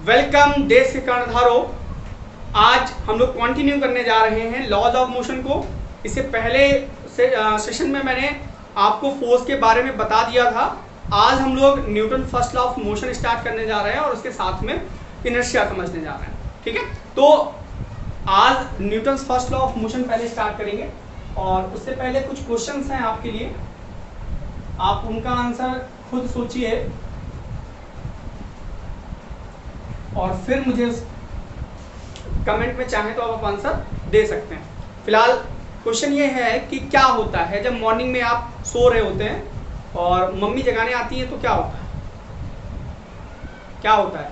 Welcome देश के कर्णधारों। आज हम लोग कंटिन्यू करने जा रहे हैं लॉज ऑफ मोशन को। इससे पहले सेशन में मैंने आपको फोर्स के बारे में बता दिया था। आज हम लोग Newton first law of motion start करने जा रहे हैं और उसके साथ में इनर्शिया समझने जा रहे हैं। ठीक है, तो आज Newton first law of motion पहले स्टार्ट करेंगे और उससे पहले कुछ क्वेश्चंस हैं आपके लिए, आप उनका आंसर खुद सोचिए और फिर मुझे कमेंट में चाहे तो आप आंसर दे सकते हैं। फिलहाल क्वेश्चन ये है कि क्या होता है जब मॉर्निंग में आप सो रहे होते हैं और मम्मी जगाने आती है तो क्या होता है? क्या होता है?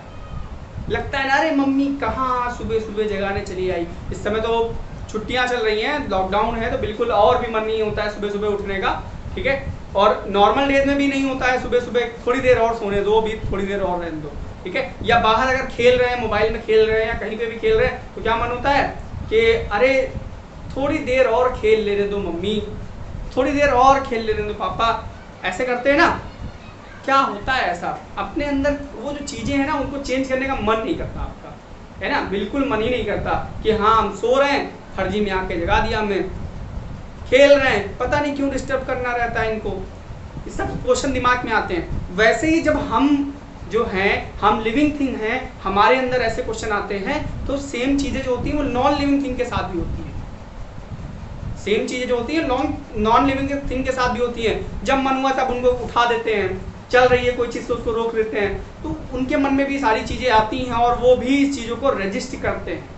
लगता है ना, अरे मम्मी कहाँ सुबह सुबह जगाने चली आई। इस समय तो छुट्टियां चल रही हैं, लॉकडाउन है, तो बिल्कुल और भी मन नहीं होता है सुबह सुबह उठने का। ठीक है, और नॉर्मल डेज में भी नहीं होता है सुबह सुबह, थोड़ी देर और सोने दो, भी थोड़ी देर और रहने दो। ठीक है, या बाहर अगर खेल रहे हैं, मोबाइल में खेल रहे हैं या कहीं पे भी खेल रहे हैं, तो क्या मन होता है कि अरे थोड़ी देर और खेल लेने दो मम्मी, थोड़ी देर और खेल लेने दो पापा। ऐसे करते हैं ना। क्या होता है ऐसा, अपने अंदर वो जो चीजें हैं ना उनको चेंज करने का मन नहीं करता आपका, है ना, बिल्कुल मन ही नहीं करता कि हाँ हम सो रहे हैं, फर्जी में आके जगा दिया हमें, खेल रहे हैं, पता नहीं क्यों डिस्टर्ब करना रहता है इनको। ये सब क्वेश्चन दिमाग में आते हैं। वैसे ही जब हम जो हैं, हम लिविंग थिंग हैं, हमारे अंदर ऐसे क्वेश्चन आते हैं, तो सेम चीजें जो होती हैं वो नॉन लिविंग थिंग के साथ भी होती है। सेम चीजें जो होती है नॉन लिविंग थिंग के साथ भी होती है। जब मन हुआ तब उनको उठा देते हैं, चल रही है कोई चीज तो उसको रोक देते हैं, तो उनके मन में भी सारी चीजें आती हैं और वो भी इस चीजों को रजिस्ट करते हैं।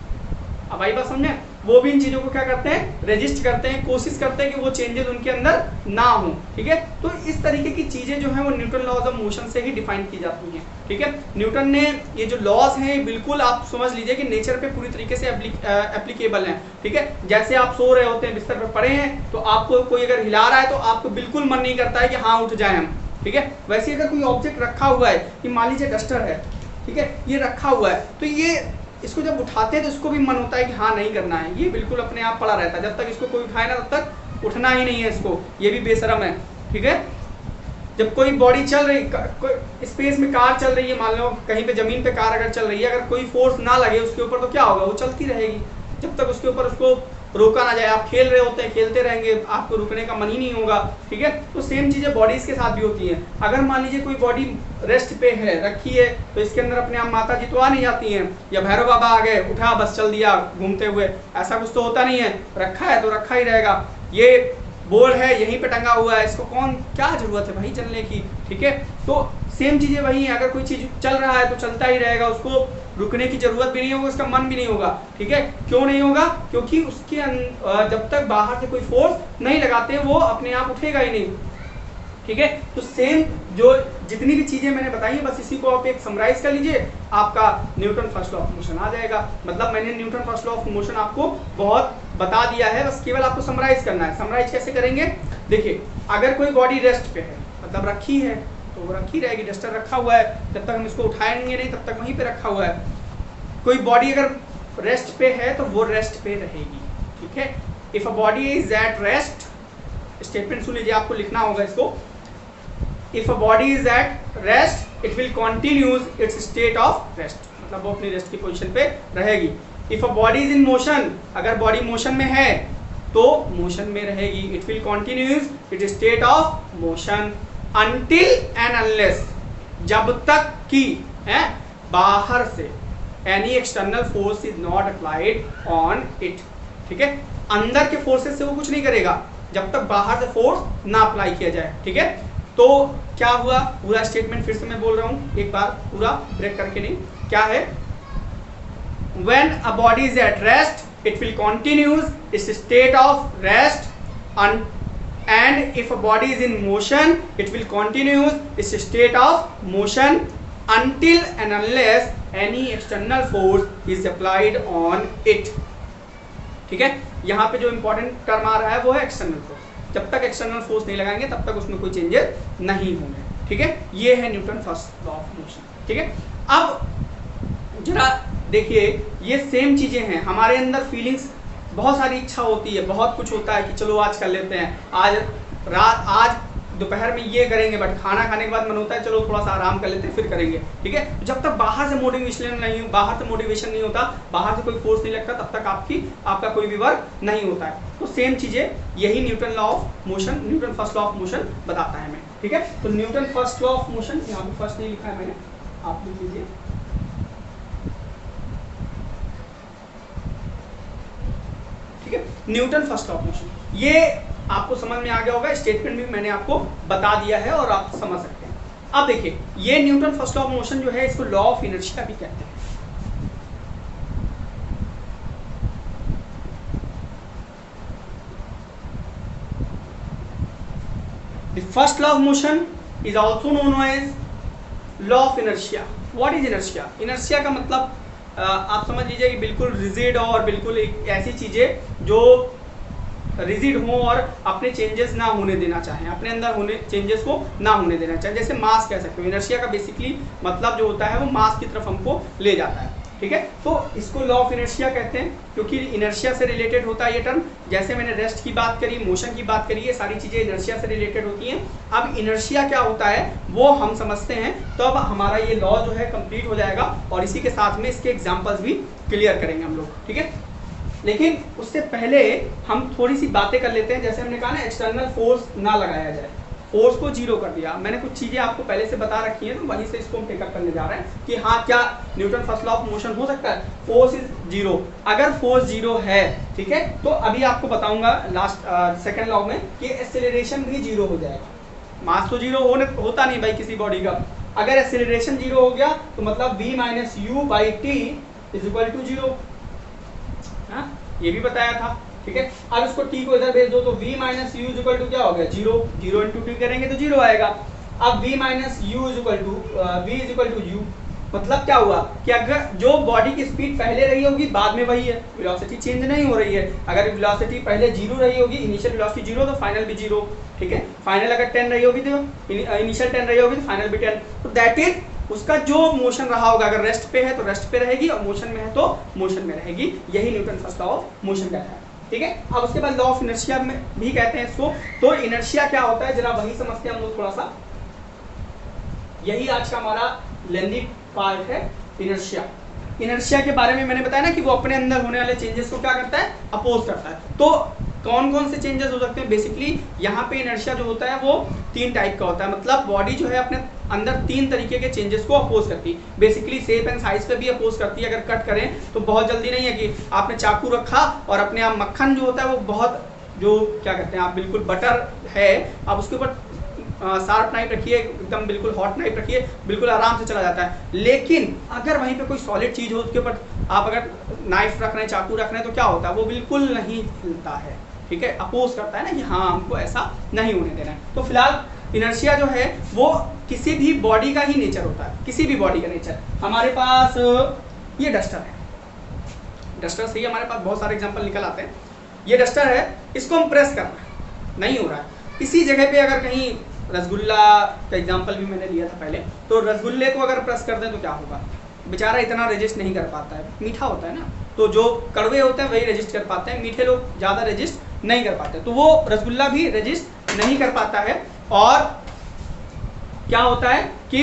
अब आई बात समझे, वो भी इन चीजों को क्या करते हैं, रजिस्ट करते हैं, कोशिश करते हैं कि वो चेंजेस उनके अंदर ना हो। ठीक है, तो इस तरीके की चीजें जो है वो न्यूटन लॉज ऑफ मोशन से ही डिफाइन की जाती हैं। ठीक है, न्यूटन ने ये जो लॉज हैं बिल्कुल आप समझ लीजिए कि नेचर पे पूरी तरीके से एप्लीकेबल हैं। ठीक है, जैसे आप सो रहे होते हैं, बिस्तर पर पड़े हैं, तो आपको कोई अगर हिला रहा है तो आपको बिल्कुल मन नहीं करता है कि हाँ उठ जाए हम। ठीक है, वैसे अगर कोई ऑब्जेक्ट रखा हुआ है, कि मान लीजिए डस्टर है, ठीक है, ये रखा हुआ है, तो ये इसको जब उठाते हैं तो इसको भी मन होता है कि हाँ नहीं करना है, ये बिल्कुल अपने आप पड़ा रहता है। जब तक इसको कोई उठाए ना तब तक उठना ही नहीं है इसको, ये भी बेशरम है। ठीक है, जब कोई बॉडी चल रही, कोई स्पेस में कार चल रही है, मान लो कहीं पे जमीन पे कार अगर चल रही है, अगर कोई फोर्स ना लगे उसके ऊपर तो क्या होगा, वो चलती रहेगी जब तक उसके ऊपर उसको रोका ना जाए। आप खेल रहे होते हैं, खेलते रहेंगे, आपको रुकने का मन ही नहीं होगा। ठीक है, तो सेम चीजें बॉडीज के साथ भी होती हैं। अगर मान लीजिए कोई बॉडी रेस्ट पे है, रखी है, तो इसके अंदर अपने आप माता जी तो आ नहीं जाती हैं, या भैरव बाबा आ गए, उठा बस चल दिया घूमते हुए, ऐसा कुछ तो होता नहीं है। रखा है तो रखा ही रहेगा। ये बोर्ड है यहीं पे टंगा हुआ है, इसको कौन क्या जरूरत है भाई चलने की। ठीक है, तो सेम चीजें वही है, अगर कोई चीज चल रहा है तो चलता ही रहेगा, उसको रुकने की जरूरत भी नहीं होगा, उसका मन भी नहीं होगा। ठीक है, क्यों नहीं होगा, क्योंकि उसके जब तक बाहर से कोई फोर्स नहीं लगाते वो अपने आप उठेगा ही नहीं। ठीक है, तो सेम जो जितनी भी चीजें मैंने बताई हैं, बस इसी को आप एक समराइज कर लीजिए, आपका Newton first law of motion आ जाएगा। मतलब मैंने Newton first law of motion आपको बहुत बता दिया है, बस केवल आपको समराइज करना है। समराइज कैसे करेंगे, देखिए, अगर कोई बॉडी रेस्ट पे है, मतलब रखी है, तो वो रखी रहेगी, डस्टर रखा हुआ है, जब तक हम इसको उठाएंगे नहीं तब तक वहीं पे रखा हुआ है। कोई बॉडी अगर रेस्ट पे है तो वो रेस्ट पे रहेगी। ठीक है, if a body is at rest, statement सुन लीजिए, आपको लिखना होगा इसको। If a body is at rest it will continues its state of rest, मतलब वो अपनी रेस्ट की पोजीशन पे रहेगी। If a body is in motion, अगर बॉडी मोशन में है तो मोशन में रहेगी, it will continues its state of motion until and unless, जब तक कि है बाहर से any external force is not applied on it। ठीक है, अंदर के फोर्सेस से वो कुछ नहीं करेगा जब तक बाहर से फोर्स ना अप्लाई किया जाए। ठीक है, तो क्या हुआ, पूरा स्टेटमेंट फिर से मैं बोल रहा हूं एक बार, पूरा ब्रेक करके नहीं। क्या है, when a body is at rest it will continues its state of rest and if a body is in motion it will continue its state of motion until and unless any external force is applied on it। ठीक है, यहाँ पे जो important term आ रहा है वो है external force. जब तक एक्सटर्नल फोर्स नहीं लगाएंगे तब तक उसमें कोई चेंजेस नहीं होंगे। ठीक है, ये है Newton first law of motion. ठीक है, अब जरा देखिए, ये सेम चीजें हैं हमारे अंदर। फीलिंग्स, बहुत सारी इच्छा होती है, बहुत कुछ होता है कि चलो आज कर लेते हैं, आज दोपहर में ये करेंगे, बट खाना खाने के बाद मन होता है चलो थोड़ा सा आराम कर लेते हैं फिर करेंगे, ठीक है। जब तक बाहर से मोटिवेशन नहीं होता, बाहर से कोई फोर्स नहीं लगता, तब तक आपका कोई भी वर्क नहीं होता है। तो सेम चीजें यही Newton law of motion, Newton first law of motion बताता है हमें, ठीक है। तो Newton first law of motion, यहाँ पे फर्स्ट नहीं लिखा है मैंने, आप लिख लीजिए। ठीक है, Newton first law of motion, ये आपको समझ में आ गया होगा, स्टेटमेंट भी मैंने आपको बता दिया है और आप समझ सकते हैं। अब देखिए, ये Newton first law of motion जो है, इसको लॉ ऑफ इनर्शिया भी कहते हैं। The first law of motion is also known as law of inertia. What is inertia? Inertia का मतलब आप समझ लीजिए कि बिल्कुल रिजिड और बिल्कुल एक ऐसी चीजें जो रिजिड हो और अपने चेंजेस ना होने देना चाहें, अपने अंदर होने चेंजेस को ना होने देना चाहें, जैसे मास कह सकते हो। इनर्शिया का बेसिकली मतलब जो होता है वो मास की तरफ हमको ले जाता है, ठीक है। तो इसको लॉ ऑफ इनर्शिया कहते हैं, क्योंकि इनर्शिया से रिलेटेड होता है ये टर्म। जैसे मैंने रेस्ट की बात करी, मोशन की बात करी, ये सारी चीजें इनर्शिया से रिलेटेड होती हैं। अब इनर्शिया क्या होता है वो हम समझते हैं, तो अब हमारा ये लॉ जो है कंप्लीट हो जाएगा और इसी के साथ में इसके एग्जाम्पल्स भी क्लियर करेंगे हम लोग, ठीक है। लेकिन उससे पहले हम थोड़ी सी बातें कर लेते हैं। जैसे हमने कहा ना, एक्सटर्नल फोर्स ना लगाया जाए, फोर्स को जीरो कर दिया। मैंने कुछ चीजें आपको पहले से बता रखी है, तो वहीं से इसको हम टेकअप करने जा रहे हैं कि हाँ, क्या Newton first law of motion हो सकता है, फोर्स इज जीरो। अगर फोर्स जीरो है, ठीक है, तो अभी आपको बताऊंगा लास्ट सेकंड लॉ में कि एक्सेलरेशन भी जीरो हो जाएगा। मास तो जीरो होता नहीं भाई किसी बॉडी का। अगर एक्सेलरेशन जीरो हो गया तो मतलब v minus u by t is equal to zero, ये भी बताया था, ठीक है। अब इसको t को इधर भेज दो तो v minus u is equal to क्या हो गया, जीरो। जीरो इंटू टी करेंगे तो जीरो आएगा। अब v minus u is equal to u, मतलब क्या हुआ कि अगर जो बॉडी की स्पीड पहले रही होगी बाद में वही है, वेलोसिटी चेंज नहीं हो रही है। अगर वेलोसिटी पहले जीरो रही होगी, इनिशियल वेलोसिटी जीरो, तो फाइनल भी जीरो, ठीक है। फाइनल अगर 10 रही होगी तो इनिशियल 10 रही होगी तो फाइनल भी 10। तो दैट इज उसका जो मोशन रहा होगा, अगर रेस्ट पे है तो रेस्ट पे रहेगी और मोशन में है तो मोशन में रहेगी। यही Newton first law of motion कहता है, ठीक है। अब उसके बाद लॉ ऑफ इनर्शिया में भी कहते हैं इसको। तो इनर्शिया क्या होता है जरा वही समझते हैं हम लोग थोड़ा सा। यही आज का हमारा लेंदी पार्ट है, इनर्शिया। इनर्शिया के बारे में मैंने बताया ना कि वो अपने अंदर होने वाले चेंजेस को क्या करता है, अपोज करता है। तो कौन कौन से चेंजेस हो सकते हैं, बेसिकली यहाँ पे इनर्शिया जो होता है वो 3 टाइप का होता है। मतलब बॉडी जो है अपने अंदर 3 तरीके के चेंजेस को अपोज करती है। बेसिकली शेप एंड साइज पे भी अपोज करती है। अगर कट करें तो बहुत जल्दी नहीं है कि आपने चाकू रखा और अपने आप मक्खन जो होता है वो बहुत, जो क्या कहते हैं आप, बिल्कुल बटर है, आप उसके ऊपर शार्प नाइफ रखिए, एकदम बिल्कुल हॉट नाइफ रखिए, बिल्कुल आराम से चला जाता है। लेकिन अगर वहीं पे कोई सॉलिड चीज हो उसके ऊपर आप अगर नाइफ रख रहे हैं, चाकू रख रहे हैं, तो क्या होता है, वो बिल्कुल नहीं हिलता है, ठीक है। अपोज करता है ना कि हाँ हमको ऐसा नहीं होने देना है। तो फिलहाल इनर्शिया जो है वो किसी भी बॉडी का ही नेचर होता है, किसी भी बॉडी का नेचर। हमारे पास ये डस्टर है, डस्टर से ही हमारे पास बहुत सारे एग्जांपल निकल आते हैं। ये डस्टर है, इसको हम प्रेस कर रहे हैं, नहीं हो रहा है। इसी जगह पे अगर कहीं रसगुल्ला का एग्जांपल भी मैंने लिया था पहले, तो रसगुल्ले को अगर प्रेस कर दें तो क्या होगा, बेचारा इतना रेजिस्ट नहीं कर पाता है, मीठा होता है ना, तो जो कड़वे होते हैं वही रेजिस्ट कर पाते हैं, मीठे लोग ज़्यादा रेजिस्ट नहीं कर पाते। तो वो रसगुल्ला भी रेजिस्ट नहीं कर पाता है और क्या होता है कि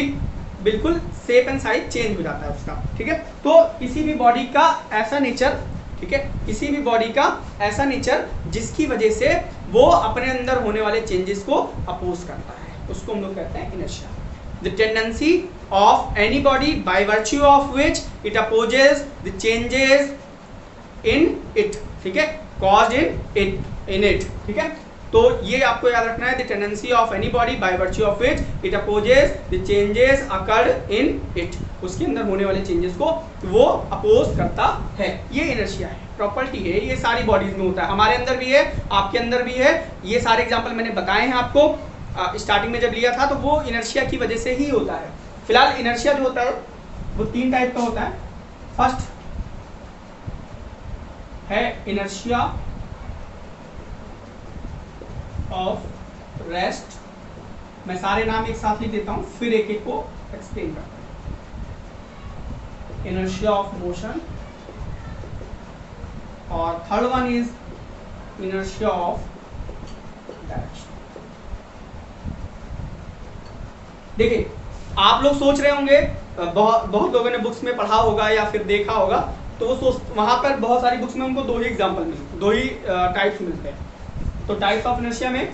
बिल्कुल शेप एंड साइज चेंज हो जाता है उसका, ठीक है। तो किसी भी बॉडी का ऐसा नेचर, ठीक है, किसी भी बॉडी का ऐसा नेचर जिसकी वजह से वो अपने अंदर होने वाले चेंजेस को अपोज करता है, उसको हम लोग कहते हैं inertia. The tendency of any body by virtue of which it opposes the changes in it, ठीक है, caused in it, ठीक है। तो ये आपको याद रखना है, the tendency of any body by virtue of which it opposes the changes occurred in it, उसके अंदर होने वाले चेंजेस को वो अपोज करता है। ये इनर्शिया है, प्रॉपर्टी है, ये सारी बॉडीज में होता है, हमारे अंदर भी है, आपके अंदर भी है। ये सारे एग्जाम्पल मैंने बताए हैं आपको स्टार्टिंग में जब लिया था, तो वो इनर्शिया की वजह से ही होता है। फिलहाल इनर्शिया जो होता है वो 3 टाइप का होता है। फर्स्ट है इनर्शिया ऑफ रेस्ट, मैं सारे नाम एक साथ लिख देता हूं, फिर एक एक को एक्सप्लेन करता हूं। इनर्शिया ऑफ मोशन, और third one is inertia of direction. देखिए आप लोग सोच रहे होंगे, बहुत लोगों ने बुक्स में पढ़ा होगा या फिर देखा होगा, तो वो वहां पर बहुत सारी बुक्स में उनको दो ही एग्जांपल मिलते, दो ही टाइप्स मिलते हैं। तो टाइप्स ऑफ इनर्शिया में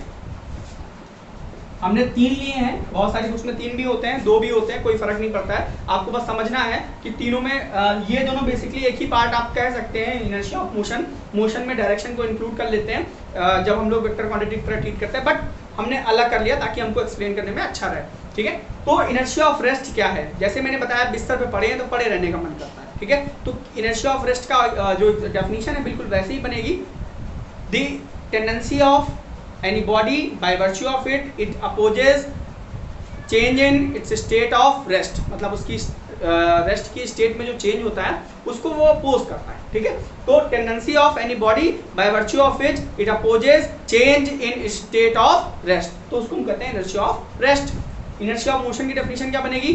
हमने 3 लिए हैं, बहुत सारी बुक्स में 3 भी होते हैं, 2 भी होते हैं, कोई फर्क नहीं पड़ता है। आपको बस समझना है कि तीनों में ये दोनों बेसिकली एक ही पार्ट आप कह सकते हैं इनर्शिया ऑफ मोशन। मोशन में डायरेक्शन को इंक्लूड कर लेते हैं जब हम लोग वेक्टर क्वांटिटी की तरह ट्रीट करते हैं, बट हमने अलग कर लिया ताकि हमको एक्सप्लेन करने में अच्छा रहे, ठीक है। तो इनर्शिया ऑफ रेस्ट क्या है, जैसे मैंने बताया बिस्तर पे पड़े हैं तो पड़े रहने का मन करता है, ठीक है। तो इनर्शिया ऑफ रेस्ट का जो डेफिनेशन है बिल्कुल वैसे ही बनेगी। The tendency of any body by virtue of it opposes change in its state of rest, मतलब उसकी रेस्ट की स्टेट में जो चेंज होता है उसको वो अपोज करता है, ठीक है। तो tendency of any body by virtue of which it opposes change in state of rest, तो उसको हम कहते हैं inertia of rest. Inertia of motion की डेफिनेशन क्या बनेगी,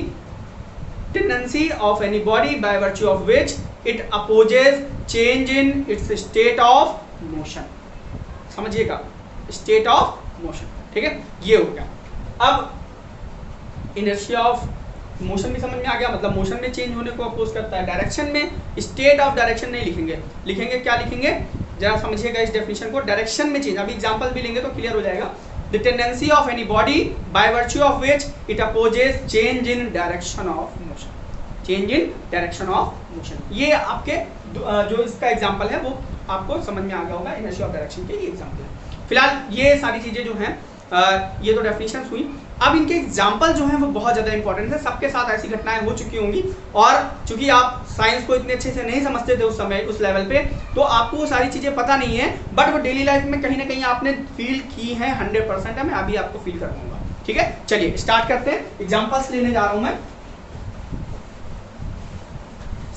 tendency of any body by virtue of which it opposes change in its state of motion, समझिएगा, state of motion, ठीक है, ये हो गया। अब इनर्शिया ऑफ मोशन भी समझ में आ गया, मतलब मोशन में चेंज होने को अपोज करता है। डायरेक्शन में स्टेट ऑफ डायरेक्शन नहीं लिखेंगे, लिखेंगे क्या लिखेंगे, जरा समझिएगा इस डेफिनेशन को। डायरेक्शन में चेंज, अभी एग्जांपल भी लेंगे तो क्लियर हो जाएगा। The tendency of any body by virtue of which it opposes change in direction of motion, change in direction of motion. ये आपके जो इसका एग्जांपल है वो आपको समझ में आ गया होगा, इनर्शिया ऑफ डायरेक्शन के ये एग्जांपल है। फिलहाल ये सारी चीजें जो हैं ये तो डेफिनेशन हुई। अब इनके एग्जाम्पल जो हैं वो बहुत ज़्यादा इंपॉर्टेंट है, सबके साथ ऐसी घटनाएं हो चुकी होंगी, और चूंकि आप साइंस को इतने अच्छे से नहीं समझते थे उस समय उस लेवल पे, तो आपको वो सारी चीज़ें पता नहीं है, बट वो डेली लाइफ में कहीं ना कहीं आपने फील की है, 100% है। मैं अभी आपको फील करवाऊंगा, ठीक है। चलिए स्टार्ट करते हैं, एग्जाम्पल्स लेने जा रहा हूं मैं।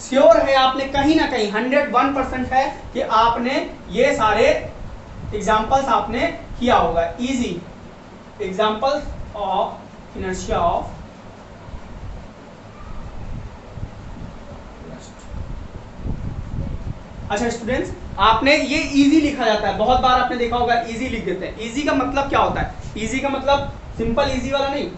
श्योर है आपने कहीं ना कहीं 101% है कि आपने ये सारे एग्जाम्पल्स आपने किया होगा। Easy examples of inertia of अच्छा स्टूडेंट्स, आपने ये इजी लिखा जाता है, बहुत बार आपने देखा होगा इजी लिख देते हैं। इजी का मतलब क्या होता है, इजी का मतलब सिंपल इजी वाला नहीं,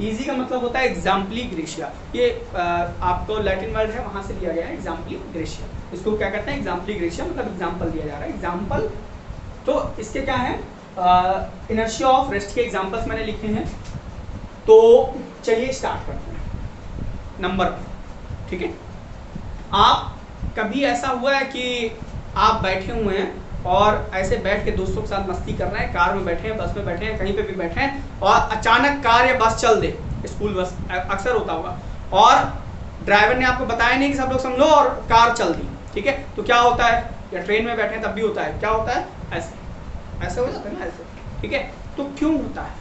इजी का मतलब होता है एग्जाम्पली ग्रेशिया। ये आपको लैटिन वर्ड है वहां से लिया गया है, एग्जाम्पली ग्रेशिया। इसको क्या कहते हैं, एग्जाम्पली ग्रेशिया, मतलब एग्जाम्पल दिया जा रहा है, एग्जाम्पल। तो इसके क्या है, इनर्शिया ऑफ रेस्ट के एग्जांपल्स मैंने लिखे हैं। तो चलिए स्टार्ट करते हैं। नंबर, ठीक है, आप कभी ऐसा हुआ है कि आप बैठे हुए हैं और ऐसे बैठ के दोस्तों के साथ मस्ती कर रहे हैं, कार में बैठे हैं, बस में बैठे हैं, कहीं पे भी बैठे हैं, और अचानक कार या बस चल दे, स्कूल बस अक्सर होता होगा, और ड्राइवर ने आपको बताया नहीं कि सब लोग समझो, और कार चल दी, ठीक है। तो क्या होता है, या ट्रेन में बैठे हैं तब भी होता है, क्या होता है, ऐसे ऐसे हो जाता है ना, ऐसे, ठीक है। तो क्यों होता है,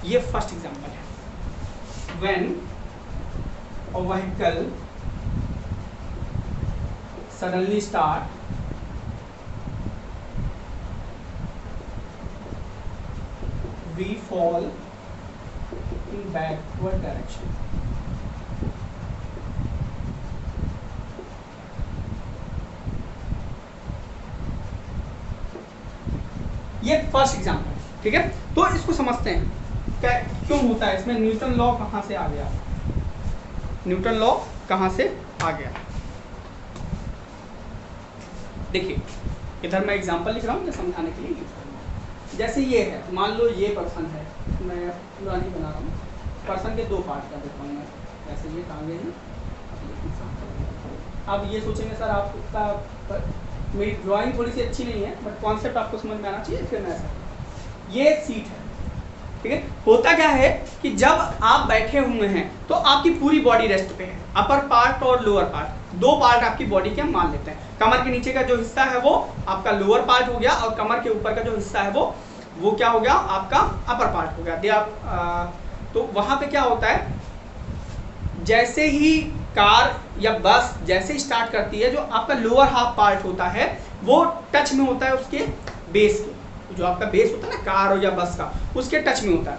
ये फर्स्ट एग्जांपल है। When a vehicle suddenly start we fall in backward direction. ये फर्स्ट एग्जांपल, ठीक है। तो इसको समझते हैं क्या क्यों होता है, इसमें न्यूटन लॉ कहां से आ गया, न्यूटन लॉ कहां से आ गया। देखिए इधर मैं एग्जांपल लिख रहा हूं समझाने के लिए। जैसे ये है, मान लो ये पर्सन है, मैं पूरा नहीं बना रहा हूँ, पर्सन के दो पार्ट कर देता हूँ मैं, जैसे ये टांगे हैं। अब ये सोचेंगे सर आपका मेरी ड्राइंग थोड़ी सी अच्छी नहीं है, बट कॉन्सेप्ट आपको समझ में आना चाहिए, फिर मैं ऐसा, ये सीट है, ठीक है। होता क्या है कि जब आप बैठे हुए हैं तो आपकी पूरी बॉडी रेस्ट पे है, अपर पार्ट और लोअर पार्ट, दो पार्ट आपकी बॉडी के हम मान लेते हैं। कमर के नीचे का जो हिस्सा है वो आपका लोअर पार्ट हो गया, और कमर के ऊपर का जो हिस्सा है वो क्या हो गया, आपका अपर पार्ट हो गया। तो वहां पे क्या होता है, जैसे ही कार या बस जैसे स्टार्ट करती है, जो आपका लोअर हाफ पार्ट होता है वो टच में होता है उसके बेस के, जो आपका बेस होता है ना कार या बस का, उसके टच में होता है।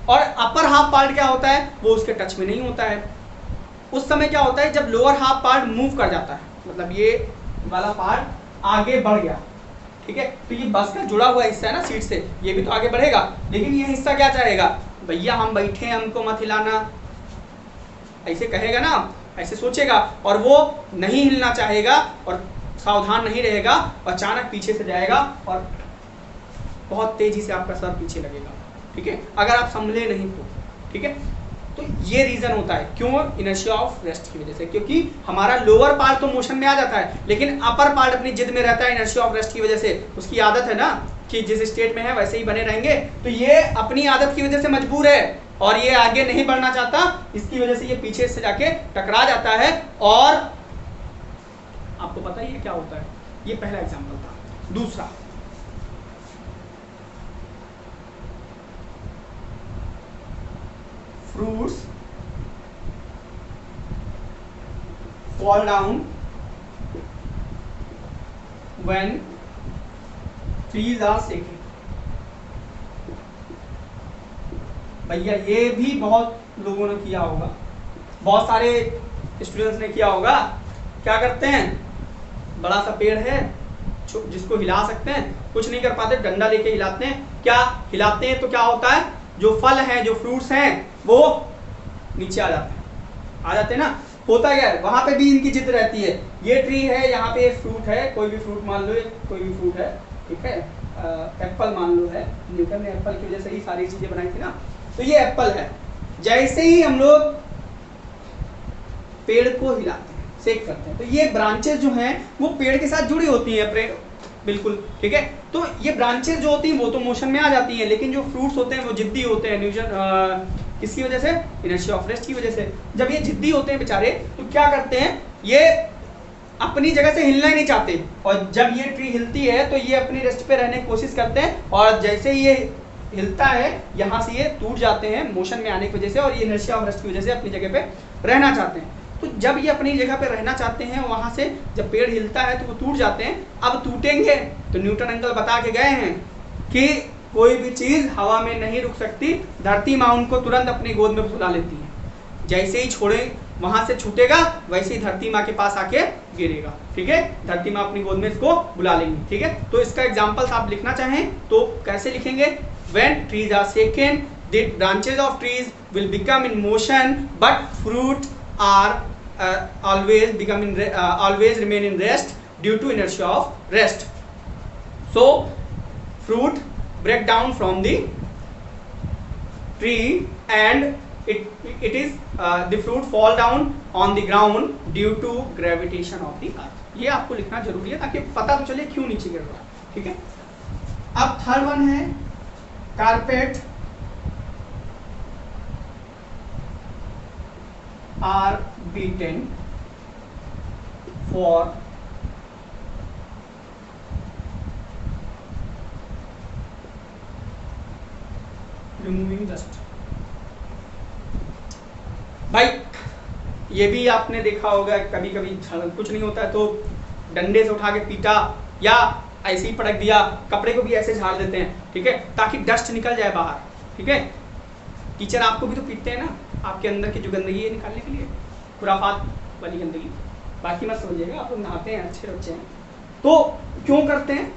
और अपर हाफ पार्ट क्या होता है, वो उसके टच में नहीं होता है। उस समय क्या होता है, जब लोअर हाफ पार्ट मूव कर जाता है, मतलब ये वाला पार्ट आगे बढ़ गया, ठीक है, तो ये बस का जुड़ा हुआ हिस्सा है ना सीट से, ये भी तो आगे बढ़ेगा, लेकिन ये हिस्सा क्या चाहेगा, भैया हम बैठे हैं, हमको मत हिलाना, ऐसे कहेगा ना, ऐसे सोचेगा और वो नहीं हिलना चाहेगा और सावधान नहीं रहेगा, अचानक पीछे से जाएगा और बहुत तेजी से आपका सर पीछे लगेगा, ठीक है, अगर आप संभले नहीं तो, ठीक है। तो ये रीजन होता है, क्यों? इनर्शिया ऑफ रेस्ट की वजह से, क्योंकि हमारा लोअर पार्ट तो मोशन में आ जाता है लेकिन अपर पार्ट अपनी जिद में रहता है इनर्शिया ऑफ रेस्ट की वजह से। उसकी आदत है ना कि जिस स्टेट में है वैसे ही बने रहेंगे, तो ये अपनी आदत की वजह से मजबूर है और ये आगे नहीं बढ़ना चाहता, इसकी वजह से ये पीछे से जाके टकरा जाता है और आपको पता ही है क्या होता है। ये पहला एग्जाम्पल था। दूसरा, fruits fall down when trees are shaking। भैया ये भी बहुत लोगों ने किया होगा, बहुत सारे स्टूडेंट्स ने किया होगा। क्या करते हैं, बड़ा सा पेड़ है जिसको हिला सकते हैं, कुछ नहीं कर पाते, डंडा लेके हिलाते हैं। क्या हिलाते हैं तो क्या होता है, जो फल हैं, जो फ्रूट्स हैं वो नीचे आ जाते हैं ना। होता क्या है, वहां पे भी इनकी जिद रहती है। ये ट्री है, यहाँ पे एक फ्रूट है, कोई भी फ्रूट मान लो, कोई भी फ्रूट है, ठीक है, एप्पल मान लो है, न्यूटन ने एप्पल की वजह से ही सारी चीजें बनाई थी ना। तो ये एप्पल है, जैसे ही हम लोग पेड़ को हिलाते हैं, शेक करते हैं, तो ये ब्रांचेस जो हैं वो पेड़ के साथ जुड़ी होती हैं, बिल्कुल, ठीक है। तो ये ब्रांचेस जो होती हैं वो तो मोशन में आ जाती हैं, लेकिन जो फ्रूट्स होते हैं वो जिद्दी होते हैं। न्यूटन किसकी वजह से, इनर्शिया ऑफ रेस्ट की वजह से। जब ये जिद्दी होते हैं बेचारे, तो क्या करते हैं, ये अपनी जगह से हिलना ही नहीं चाहते, और जब ये ट्री हिलती है तो ये अपनी रेस्ट पे रहने की कोशिश करते हैं, और जैसे ये हिलता है यहाँ से ये टूट जाते हैं मोशन में आने की वजह से, और ये इनर्शिया ऑफ रेस्ट की वजह से अपनी जगह पे रहना चाहते हैं। तो जब ये अपनी जगह पे रहना चाहते हैं, वहां से जब पेड़ हिलता है तो वो टूट जाते हैं। अब टूटेंगे तो न्यूटन अंकल बता के गए हैं कि कोई भी चीज हवा में नहीं रुक सकती, धरती माँ उनको तुरंत अपनी गोद में बुला लेती है। जैसे ही छोड़े, वहां से छूटेगा, वैसे ही धरती माँ के पास आके गिरेगा, ठीक है। धरती माँ अपनी गोद में इसको बुला लेंगी, ठीक है। तो इसका एग्जाम्पल्स आप लिखना चाहें तो कैसे लिखेंगे, when trees are shaken the branches of trees will become in motion but fruit are always remain in rest due to inertia of rest. So fruit break down from the tree and it is the fruit fall down on the ground due to gravitation of the earth. ये आपको लिखना जरूरी है ताकि पता तो चले क्यों नीचे गिर रहा है, ठीक है। अब थर्ड वन है carpet are beaten for removing dust। भाई ये भी आपने देखा होगा, कभी कभी कुछ नहीं होता है तो डंडे से उठा के पीटा, या ऐसे ही पटक दिया, कपड़े को भी ऐसे झाड़ देते हैं, ठीक है, ताकि डस्ट निकल जाए बाहर, ठीक है। टीचर आपको भी तो पीटते हैं ना, आपके अंदर की जो गंदगी है निकालने के लिए, खुराफात वाली गंदगी, बाकी मत समझिएगा, आप लोग नहाते हैं, अच्छे बच्चे हैं। तो क्यों करते हैं,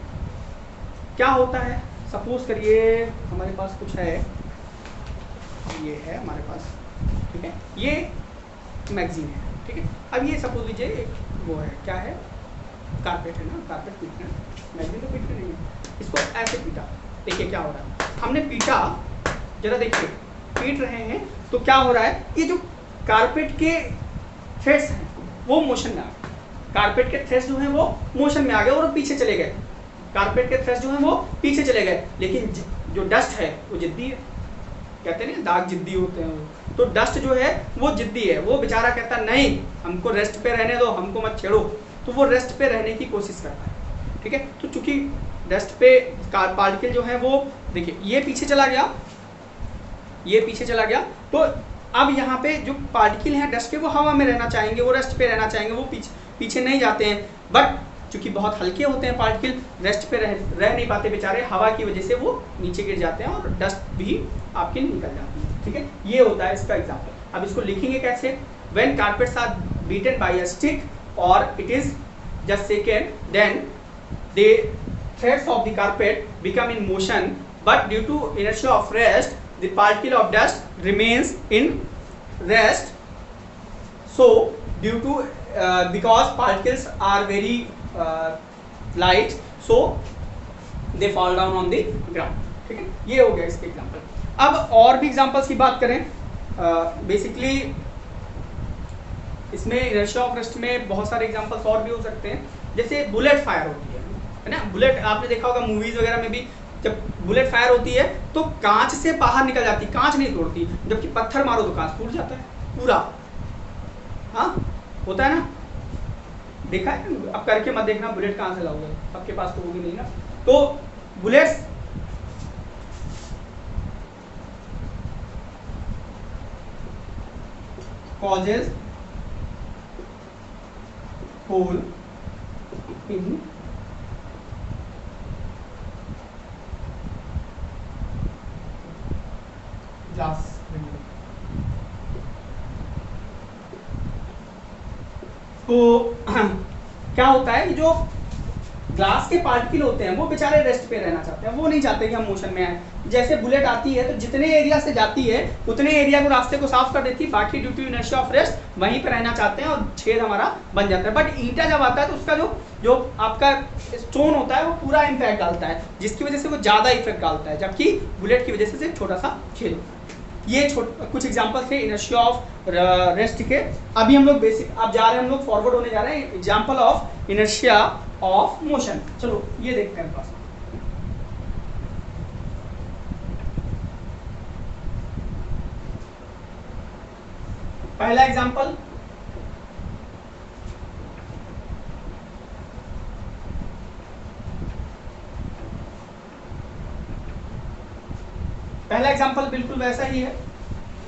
क्या होता है, सपोज करिए हमारे पास कुछ है, ये है हमारे पास, ठीक है, ये मैगजीन है, ठीक है। अब ये सपोज लीजिए वो है, क्या है, कारपेट है ना, कारपेट पीटना है, मैगजीन तो पीटना नहीं है, इसको ऐसे पीटा, देखिए क्या हो रहा है, हमने पीटा, जरा देखिए पीट रहे हैं तो क्या हो रहा है, ये जो कारपेट के थ्रेड्स हैं वो मोशन में आ गए, कारपेट के थ्रेड्स जो हैं वो मोशन में आ गए और पीछे चले गए, कारपेट के थ्रेड्स जो हैं वो पीछे चले गए, लेकिन जो डस्ट है वो जिद्दी है, कहते हैं ना दाग जिद्दी होते हैं वो, तो डस्ट जो है वो जिद्दी है, वो बेचारा कहता नहीं हमको रेस्ट पे रहने दो, हमको मत छेड़ो, तो वो रेस्ट पे रहने की कोशिश करता है, ठीक है। तो चूंकि डस्ट पे पार्टिकल जो है वो देखिए ये पीछे चला गया, ये पीछे चला गया, तो अब यहाँ पे जो पार्टिकल हैं डस्ट के वो हवा में रहना चाहेंगे, वो रेस्ट पे रहना चाहेंगे, वो पीछे नहीं जाते हैं, बट चूंकि बहुत हल्के होते हैं पार्टिकल, रेस्ट पे रह नहीं पाते बेचारे, हवा की वजह से वो नीचे गिर जाते हैं और डस्ट भी आपकी निकल जाती है, ठीक है। ये होता है इसका एग्जाम्पल। अब इसको लिखेंगे कैसे, when carpets are beaten by a stick or it is just shaken, then the threads of the carpet become in motion, but due to inertia of rest the particle of dust remains in rest, so due to because particles are very light, so they fall down on the ground. ठीक है, ये हो गया इसके example. अब और भी examples की बात करें, बेसिकली इसमें इनर्शिया ऑफ रेस्ट में बहुत सारे एग्जांपल्स और भी हो सकते हैं, जैसे बुलेट फायर होती है ना, बुलेट आपने देखा होगा मूवीज वगैरह में भी, जब बुलेट फायर होती है तो कांच से बाहर निकल जाती है, कांच नहीं तोड़ती, जबकि पत्थर मारो तो कांच टूट जाता है पूरा। हाँ होता है ना, देखा है, अब करके मत देखना बुलेट कहाँ से लाओगे, आपके पास तो होगी नहीं ना। तो bullets causes hole in glass window। तो क्या होता है, जो ग्लास के पार्टिकल होते हैं वो बेचारे रेस्ट पे रहना चाहते हैं, वो नहीं चाहते कि हम मोशन में आए। जैसे बुलेट आती है तो जितने एरिया से जाती है उतने एरिया को, रास्ते को साफ कर देती है, बाकी due to inertia of rest वहीं पे रहना चाहते हैं और छेद हमारा बन जाता है। बट ईंटा जब आता है तो उसका जो आपका स्टोन होता है वो पूरा इम्पैक्ट डालता है, जिसकी वजह से वो ज्यादा इफेक्ट डालता है, जबकि बुलेट की वजह से सिर्फ छोटा सा छेद होता है। ये कुछ एग्जांपल थे इनर्शिया ऑफ रेस्ट के। अभी हम लोग बेसिक, अब जा रहे हैं हम लोग फॉरवर्ड होने जा रहे हैं, example of inertia of motion. चलो ये देखते हैं पास। पहला एग्जांपल, पहला एग्जांपल बिल्कुल वैसा ही है,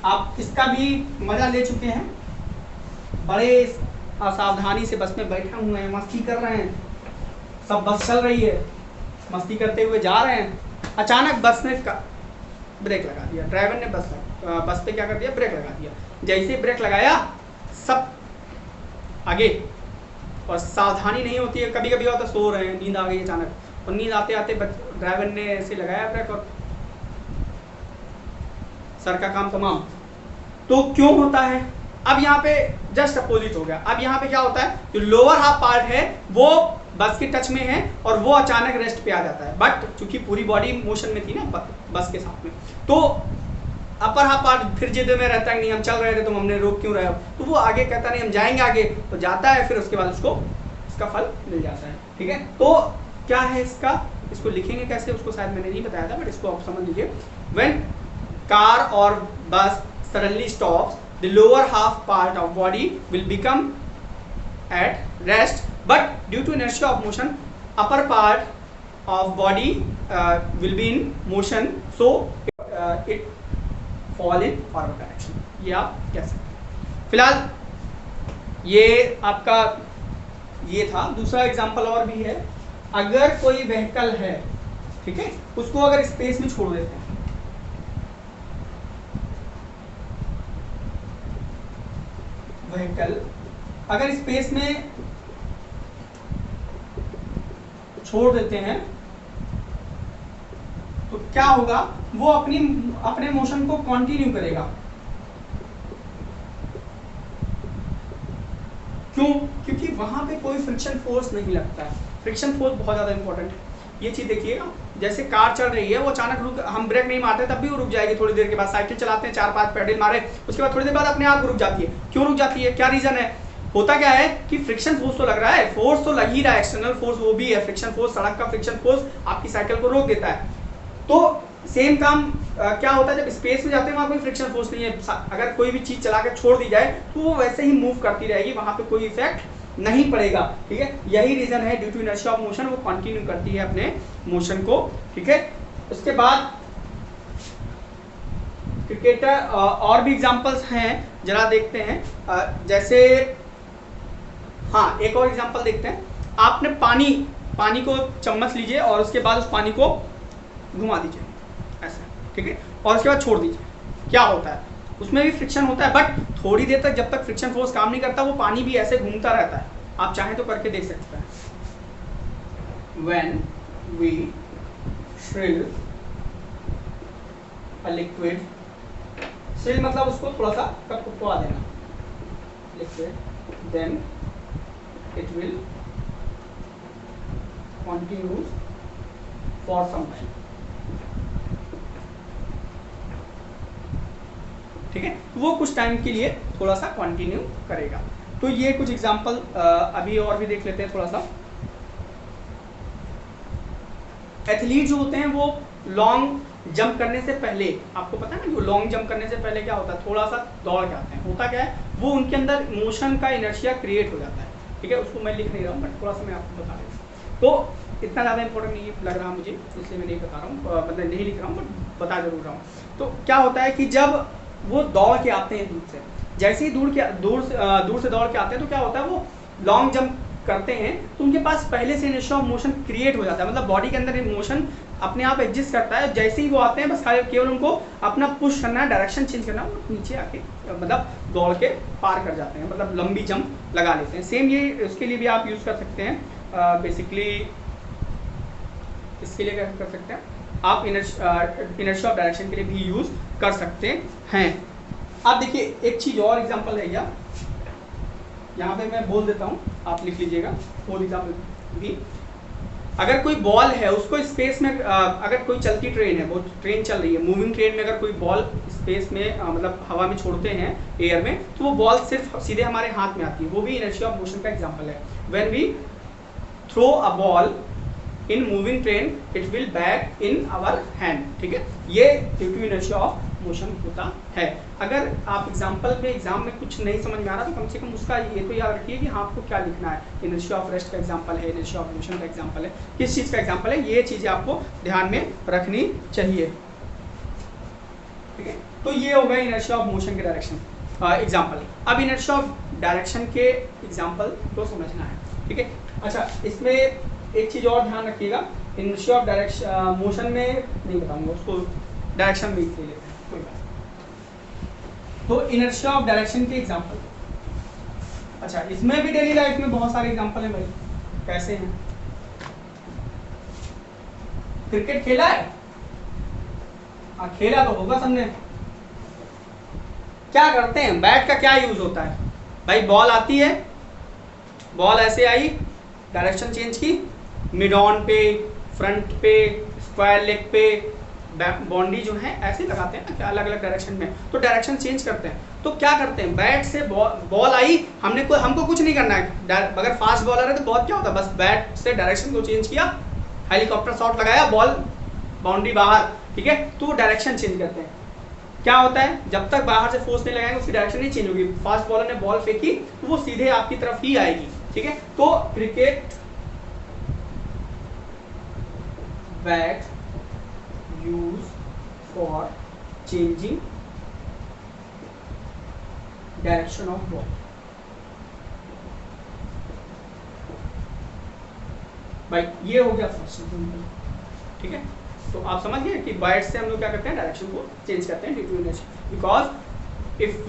आप इसका भी मजा ले चुके हैं, बड़े असावधानी से बस में बैठे हुए हैं, मस्ती कर रहे हैं, सब बस चल रही है, मस्ती करते हुए जा रहे हैं, अचानक बस ने ब्रेक लगा दिया, ड्राइवर ने बस पे क्या कर दिया, ब्रेक लगा दिया। जैसे ब्रेक लगाया सब आगे, और सावधानी नहीं होती है, कभी कभी होता सो रहे हैं, नींद आ गई अचानक, और नींद आते आते ड्राइवर ने ऐसे लगाया ब्रेक और सर का काम तमाम। तो क्यों होता है, अब यहाँ पे जस्ट अपोजिट हो गया। अब यहाँ पे क्या होता है, जो लोअर हाफ पार्ट है वो बस के टच में है और वो अचानक रेस्ट पे आ जाता है, बट चूंकि पूरी बॉडी मोशन में थी ना बस के साथ में, तो अपर हाफ पार्ट फिर जिद में रहता है नहीं हम चल रहे थे तो हमने रोक क्यों रहे हो, तो वो आगे कहता नहीं हम जाएंगे आगे, तो जाता है, फिर उसके बाद उसको इसका फल मिल जाता है। ठीक है, तो क्या है इसका, इसको लिखेंगे कैसे उसको शायद मैंने नहीं बताया था, बट इसको आप समझ लीजिए। व्हेन कार और बस suddenly stops, the lower half part of body will become at rest, but due to inertia of motion upper part of body will be in motion, so it fall in forward direction। ये आप कह सकते हैं। फिलहाल ये आपका ये था। दूसरा एग्जांपल और भी है, अगर कोई व्हीकल है, ठीक है, उसको अगर स्पेस में छोड़ देते हैं, व्हीकल अगर स्पेस में छोड़ देते हैं तो क्या होगा, वो अपने मोशन को कंटिन्यू करेगा। क्यों, क्योंकि वहां पे कोई फ्रिक्शन फोर्स नहीं लगता है। फ्रिक्शन फोर्स बहुत ज्यादा इंपॉर्टेंट है। ये चीज देखिएगा, जैसे कार चल रही है, वो अचानक रुक, हम ब्रेक नहीं मारते तब भी वो रुक जाएगी थोड़ी देर के बाद। साइकिल चलाते हैं, 4-5 पेडल मारे, उसके बाद थोड़ी देर बाद अपने आप रुक जाती है। क्यों रुक जाती है, क्या रीजन है, होता क्या है कि फ्रिक्शन फोर्स तो लग रहा है, फोर्स तो लग ही रहा है, एक्सटर्नल फोर्स वो भी है, फ्रिक्शन फोर्स, सड़क का फ्रिक्शन फोर्स आपकी साइकिल को रोक देता है। तो सेम काम क्या होता है जब स्पेस में जाते हैं, वहां कोई फ्रिक्शन फोर्स नहीं है, अगर कोई भी चीज चला के छोड़ दी जाए तो वो वैसे ही मूव करती रहेगी, वहां पे कोई इफेक्ट नहीं पड़ेगा। ठीक है, यही रीजन है, due to inertia of motion वो कंटिन्यू करती है अपने मोशन को। ठीक है, उसके बाद क्रिकेटर और भी एग्जांपल्स हैं, जरा देखते हैं। जैसे हाँ, एक और एग्जांपल देखते हैं। आपने पानी को चम्मच लीजिए और उसके बाद उस पानी को घुमा दीजिए ऐसा, ठीक है, और उसके बाद छोड़ दीजिए, क्या होता है, उसमें भी फ्रिक्शन होता है, बट थोड़ी देर तक जब तक फ्रिक्शन फोर्स काम नहीं करता वो पानी भी ऐसे घूमता रहता है। आप चाहें तो करके देख सकते हैं। When we shrill a liquid, still मतलब उसको थोड़ा सा कटकुटवा देना, liquid, then it will continue for some time. ठीक है, वो कुछ टाइम के लिए थोड़ा सा कंटिन्यू करेगा। तो ये कुछ एग्जांपल अभी और भी देख लेते हैं थोड़ा सा। एथलीट जो होते हैं वो लॉन्ग जंप करने से पहले, आपको पता है ना, जो लॉन्ग जंप करने से पहले क्या होता है, थोड़ा सा दौड़ के आते हैं। होता क्या है, वो उनके अंदर मोशन का इनर्शिया क्रिएट हो जाता है। ठीक है, उसको मैं लिख नहीं रहा हूँ बट थोड़ा सा मैं आपको बता देता हूँ। तो इतना ज़्यादा इंपॉर्टेंट नहीं लग रहा मुझे, इसलिए मैं नहीं बता रहा हूँ, मतलब नहीं लिख रहा हूँ बट बता जरूर रहा हूँ। तो क्या होता है कि जब वो दौड़ के आते हैं दूर से, जैसे ही दूर से दौड़ के आते हैं तो क्या होता है, वो लॉन्ग जंप करते हैं तो उनके पास पहले से इनर्शिया ऑफ मोशन क्रिएट हो जाता है, मतलब बॉडी के अंदर मोशन अपने आप एडजस्ट करता है। जैसे ही वो आते हैं बस केवल उनको अपना पुश करना है, डायरेक्शन चेंज करना है, वो नीचे आके मतलब दौड़ के पार कर जाते हैं, मतलब लंबी जंप लगा लेते हैं। सेम ये उसके लिए भी आप यूज़ कर सकते हैं। बेसिकली इसके लिए क्या कर सकते हैं आप, इनर्शिया ऑफ डायरेक्शन के लिए भी यूज़ कर सकते हैं। आप देखिए एक चीज़ और एग्जांपल है यहाँ पे मैं बोल देता हूँ, आप लिख लीजिएगा और एग्जांपल भी। अगर कोई बॉल है उसको स्पेस में, अगर कोई चलती ट्रेन है, वो ट्रेन चल रही है, मूविंग ट्रेन में अगर कोई बॉल स्पेस में मतलब हवा में छोड़ते हैं, एयर में, तो वो बॉल सिर्फ सीधे हमारे हाथ में आती है, वो भी इनर्शिया ऑफ मोशन का एग्जांपल है। When we throw a ball in moving train it will back in our hand. ठीक है, ये due to inertia of motion होता है। अगर आप एग्जाम में कुछ नहीं समझ में आ रहा तो कम से कम उसका ये तो याद रखिए कि हाँ आपको क्या लिखना है। इनर्शिया ऑफ रेस्ट का एग्जांपल है, इनर्शिया ऑफ मोशन का एग्जांपल है, किस चीज़ का एग्जांपल है, ये चीज़ें आपको ध्यान में रखनी चाहिए। ठीक है, तो ये हो गया इनर्शिया ऑफ मोशन के डायरेक्शन एग्जांपल। अब इनर्शिया ऑफ डायरेक्शन के एग्जांपल तो समझना है। ठीक है, अच्छा इसमें एक चीज़ और ध्यान रखिएगा, इनर्शिया ऑफ डायरेक्शन मोशन में नहीं बताऊंगा, उसको डायरेक्शन में ले लेते हैं, कोई बात। तो इनर्शिया ऑफ डायरेक्शन के एग्जांपल, अच्छा इसमें भी डेली लाइफ में बहुत सारे एग्जांपल हैं भाई। कैसे हैं, क्रिकेट खेला है, हाँ खेला तो होगा सबने। क्या करते हैं, बैट का क्या यूज होता है भाई, बॉल आती है, बॉल ऐसे आई, डायरेक्शन चेंज की, मिड ऑन पे, फ्रंट पे, स्क्वायर लेग पे, बाउंड्री जो है ऐसे लगाते हैं ना अलग अलग डायरेक्शन में, तो डायरेक्शन चेंज करते हैं। तो क्या करते हैं, बैट से बॉल आई, हमको कुछ नहीं करना है, अगर फास्ट बॉलर है तो बहुत क्या होता है, बस बैट से डायरेक्शन को चेंज किया, हेलीकॉप्टर शॉट लगाया, बॉल बाउंड्री बाहर। ठीक है, तो वो डायरेक्शन चेंज करते हैं। क्या होता है, जब तक बाहर से फोर्स नहीं लगाएंगे उसकी डायरेक्शन नहीं चेंज होगी। फास्ट बॉलर ने बॉल फेंकी तो वो सीधे आपकी तरफ ही आएगी। ठीक है, तो cricket bat use for changing direction of ball. भाई ये हो गया फर्स्ट एग्जांपल। ठीक है, तो आप समझ गए कि बैट से हम लोग क्या करते हैं, डायरेक्शन को चेंज करते हैं due to inertia, because if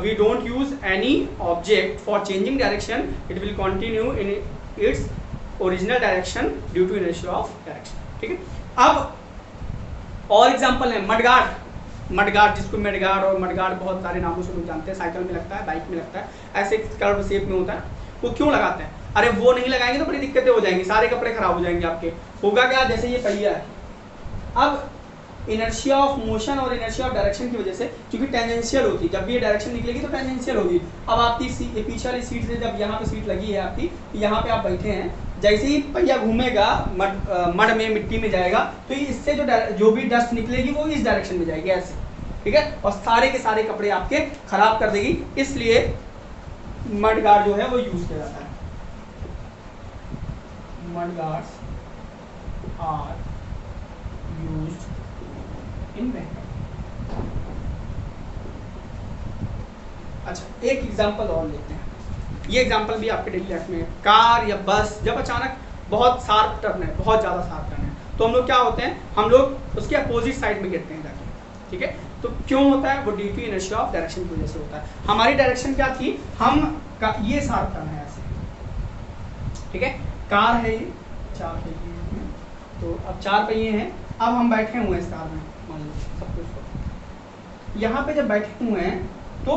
we don't use any object for changing direction it will continue in its original direction due to inertia of direction. ठीक है, अब और एग्जांपल है मडगार्ड, जिसको मडगार्ड और मडगार्ड बहुत सारे नामों से लोग जानते हैं, साइकिल में लगता है, बाइक में लगता है, ऐसे कर्व शेप में होता है। वो क्यों लगाते हैं, अरे वो नहीं लगाएंगे तो बड़ी दिक्कतें हो जाएंगी, सारे कपड़े खराब हो जाएंगे आपके। होगा क्या, जैसे ये पहिया है, अब इनर्शिया ऑफ मोशन और इनर्शिया ऑफ डायरेक्शन की वजह से, क्योंकि टेंजेंशियल होती है, जब भी ये डायरेक्शन निकलेगी तो टेंजेंशियल होगी। अब आपकी पीछे वाली सीट से, जब यहाँ पे सीट लगी है आपकी, यहाँ पे आप बैठे हैं, जैसे ही पहिया घूमेगा मड में, मिट्टी में जाएगा, तो इससे जो भी डस्ट निकलेगी वो इस डायरेक्शन में जाएगी ऐसे। ठीक है, और सारे के सारे कपड़े आपके खराब कर देगी, इसलिए मडगार्ड जो है वो यूज किया जाता है। Mudguards are used in Bangkok. अच्छा एक एग्जांपल और लेते हैं, ये एग्जांपल भी आपके डेली लाइफ में, कार या बस जब अचानक बहुत शार्प टर्न है, बहुत ज़्यादा शार्प टर्न है, तो हम लोग क्या होते हैं, हम लोग उसके अपोजिट साइड में गिरते हैं जाके। ठीक है, तो क्यों होता है, वो due to inertia of direction की वजह से होता है। हमारी डायरेक्शन क्या थी, ये शार्प टर्न है ऐसे। ठीक है, कार है ये, 4 पहिए हैं, तो अब 4 पहिए हैं, अब हम बैठे हुए हैं इस कार में, मान लो सब कुछ। यहाँ पे जब बैठे हुए हैं तो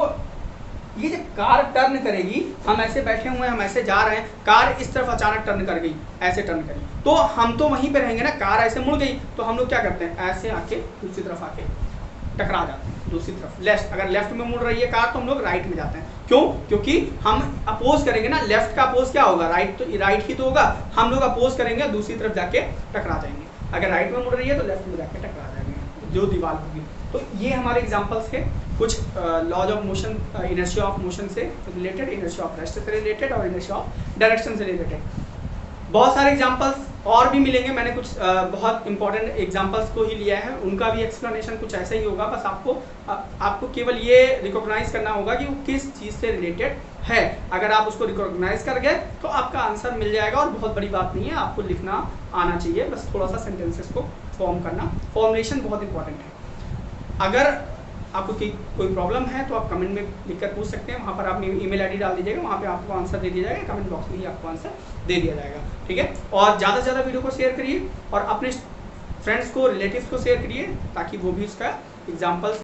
ये जब कार टर्न करेगी, हम ऐसे बैठे हुए हैं, हम ऐसे जा रहे हैं, कार इस तरफ अचानक टर्न कर गई, ऐसे टर्न करी, तो हम तो वहीं पे रहेंगे ना, कार ऐसे मुड़ गई तो हम लोग क्या करते हैं, ऐसे आके दूसरी तरफ आके टकरा जाते हैं दूसरी तरफ। लेफ्ट, अगर लेफ्ट में मुड़ रही है कार तो हम लोग राइट में जाते हैं। क्यों? क्योंकि हम अपोज करेंगे ना, लेफ्ट का अपोज क्या होगा, राइट, तो राइट ही तो होगा, हम लोग अपोज करेंगे, दूसरी तरफ जाके टकरा जाएंगे। अगर राइट में मुड़ रही है तो लेफ्ट में जाके टकरा जाएंगे जो दीवार होगी। तो ये हमारे एग्जांपल्स थे कुछ laws of motion, inertia of motion से रिलेटेड, इनर्शिया ऑफ रेस्ट से रिलेटेड और इनर्शिया ऑफ डायरेक्शन से रिलेटेड। बहुत सारे एग्जांपल्स और भी मिलेंगे, मैंने कुछ बहुत इंपॉर्टेंट एग्जांपल्स को ही लिया है, उनका भी एक्सप्लेनेशन कुछ ऐसा ही होगा। बस आपको केवल ये रिकॉग्नाइज करना होगा कि वो किस चीज़ से रिलेटेड है। अगर आप उसको रिकॉग्नाइज कर गए तो आपका आंसर मिल जाएगा, और बहुत बड़ी बात नहीं है, आपको लिखना आना चाहिए, बस थोड़ा सा सेंटेंसेस को फॉर्म करना, फॉर्मुलेशन बहुत इंपॉर्टेंट है। अगर आपको कोई प्रॉब्लम है तो आप कमेंट में लिखकर पूछ सकते हैं, वहाँ पर आप ईमेल आईडी डाल दीजिएगा, वहाँ पे आपको आंसर दे दिया जाएगा, कमेंट बॉक्स में ही आपको आंसर दे दिया जाएगा। ठीक है, और ज़्यादा से ज़्यादा वीडियो को शेयर करिए और अपने फ्रेंड्स को, रिलेटिव्स को शेयर करिए, ताकि वो भी इसका एग्जाम्पल्स